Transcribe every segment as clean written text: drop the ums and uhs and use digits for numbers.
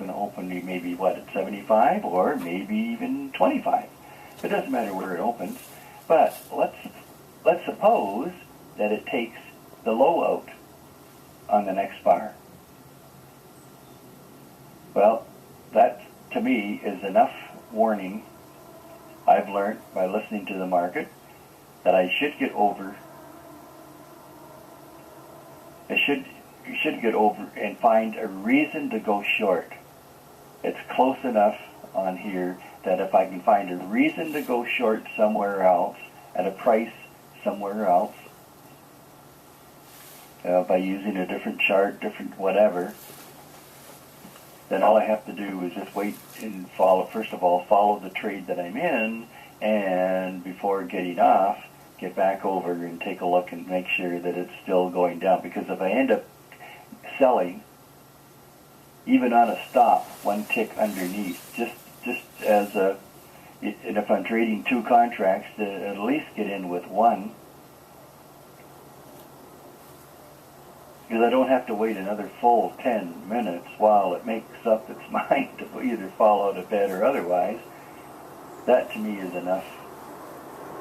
going to open maybe, what, at 75 or maybe even 25. It doesn't matter where it opens. But let's suppose that it takes the low out on the next bar. Well, that to me is enough warning. I've learned by listening to the market that I should get over. You should get over and find a reason to go short. It's close enough on here that if I can find a reason to go short somewhere else at a price somewhere else, by using a different chart, different whatever, then all I have to do is just wait and first of all, follow the trade that I'm in, and before getting off, get back over and take a look and make sure that it's still going down. Because if I end up selling, even on a stop, one tick underneath, just as a, and if I'm trading two contracts, to at least get in with one, because I don't have to wait another full 10 minutes while it makes up its mind to either fall out of bed or otherwise. That to me is enough.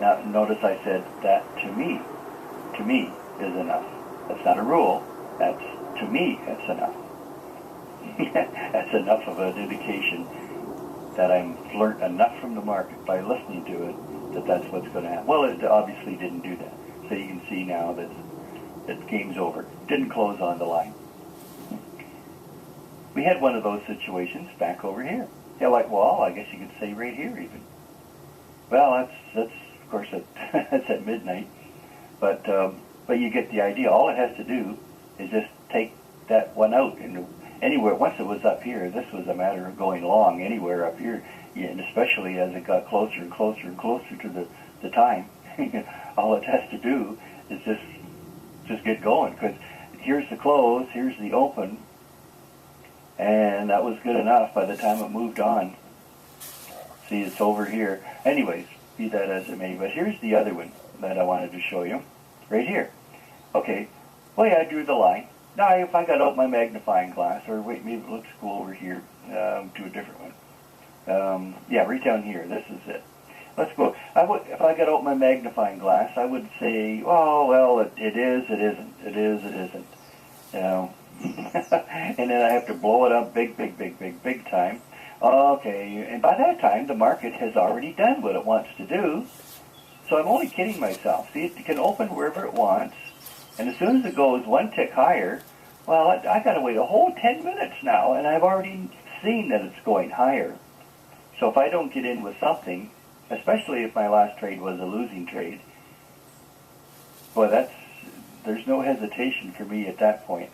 Now notice I said that to me is enough. That's not a rule. That's, to me, that's enough. That's enough of an indication that I've learned enough from the market by listening to it that that's what's going to happen. Well, it obviously didn't do that. So you can see now that the game's over. Didn't close on the line. We had one of those situations back over here. Yeah, like, well, I guess you could say right here even. Well, that's of course that's at midnight, but you get the idea. All it has to do is just take that one out, and anywhere. Once it was up here, this was a matter of going long anywhere up here, and especially as it got closer and closer and closer to the time. All it has to do is just get going, because here's the close, here's the open, and that was good enough by the time it moved on. See, it's over here. Anyways, be that as it may, but here's the other one that I wanted to show you, right here. Okay, well, yeah, I drew the line. Now, if I got out my magnifying glass, or wait, maybe let's go over here to a different one. Yeah, right down here, this is it. Let's go. If I got out my magnifying glass, I would say, oh, well, it is, it isn't. It is, it isn't. You know, and then I have to blow it up big time. Okay, and by that time, the market has already done what it wants to do. So I'm only kidding myself. See, it can open wherever it wants, and as soon as it goes one tick higher, well, I got to wait a whole 10 minutes now, and I've already seen that it's going higher. So if I don't get in with something, especially if my last trade was a losing trade, boy, there's no hesitation for me at that point.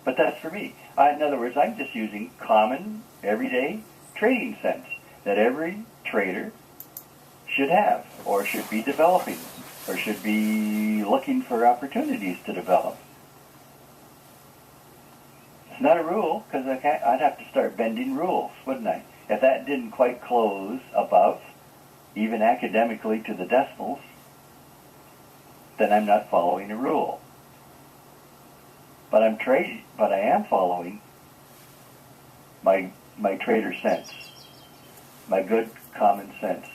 But that's for me. In other words, I'm just using common, everyday trading sense that every trader should have, or should be developing, or should be looking for opportunities to develop. It's not a rule, because I'd have to start bending rules, wouldn't I? If that didn't quite close above, even academically to the decimals, then I'm not following a rule. But I am following my trader sense, my good common sense.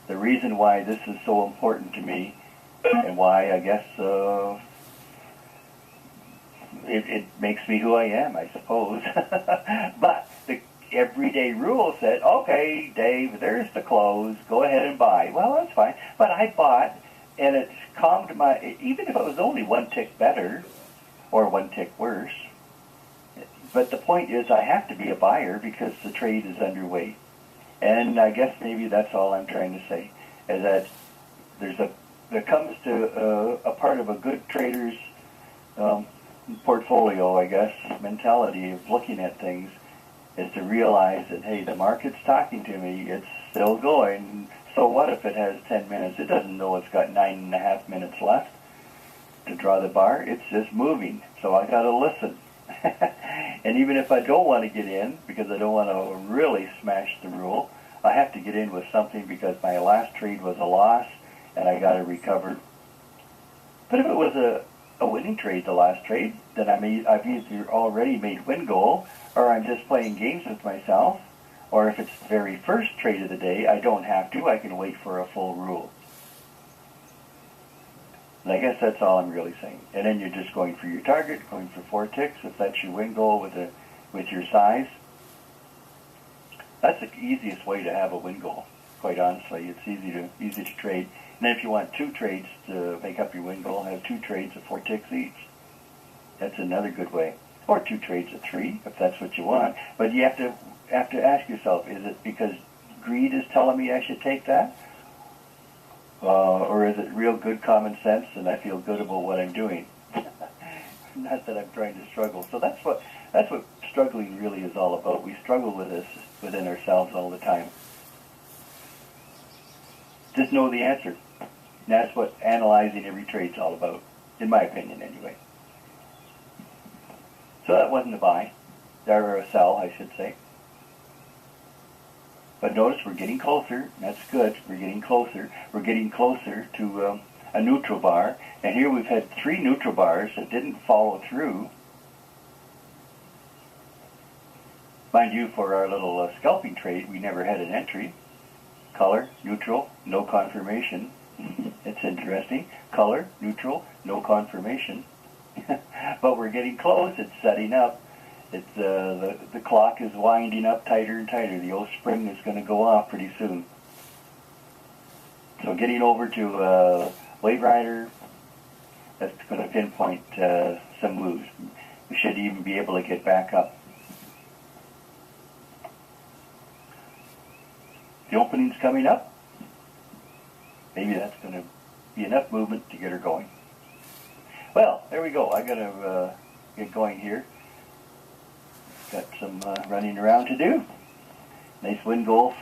The reason why this is so important to me, and why I guess it makes me who I am, I suppose. But the everyday rule said, okay, Dave, there's the close. Go ahead and buy. Well, that's fine. But I bought, and it's calmed even if it was only one tick better, or one tick worse. But the point is, I have to be a buyer because the trade is underway. And I guess maybe that's all I'm trying to say, is that there comes to a part of a good trader's portfolio, I guess, mentality of looking at things, is to realize that, hey, the market's talking to me, it's still going. So what if it has 10 minutes? It doesn't know it's got 9.5 minutes left to draw the bar. It's just moving, so I got to listen. And even if I don't want to get in, because I don't want to really smash the rule, I have to get in with something because my last trade was a loss, and I got to recover. But if it was a winning trade the last trade, then I've either already made win goal, or I'm just playing games with myself, or if it's the very first trade of the day, I don't have to. I can wait for a full rule. And I guess that's all I'm really saying. And then you're just going for your target, going for 4 ticks, if that's your win goal with your size. That's the easiest way to have a win goal, quite honestly. It's easy to trade. And then if you want 2 trades to make up your win goal, have 2 trades of 4 ticks each. That's another good way. Or 2 trades of 3, if that's what you want. But you have to ask yourself, is it because greed is telling me I should take that? Or is it real good common sense and I feel good about what I'm doing? Not that I'm trying to struggle. So that's what struggling really is all about. We struggle with this within ourselves all the time. Just know the answer. And that's what analyzing every trade's all about, in my opinion anyway. So that wasn't a buy, or a sell, I should say. But notice we're getting closer. That's good. We're getting closer. We're getting closer to a neutral bar. And here we've had 3 neutral bars that didn't follow through. Mind you, for our little scalping trade, we never had an entry. Color, neutral, no confirmation. It's interesting. Color, neutral, no confirmation. But we're getting close. It's setting up. It's the clock is winding up tighter and tighter. The old spring is going to go off pretty soon. So getting over to Wave Rider, that's going to pinpoint some moves. We should even be able to get back up. The opening's coming up. Maybe that's going to be enough movement to get her going. Well, there we go. I got to get going here. Got some running around to do. Nice win goal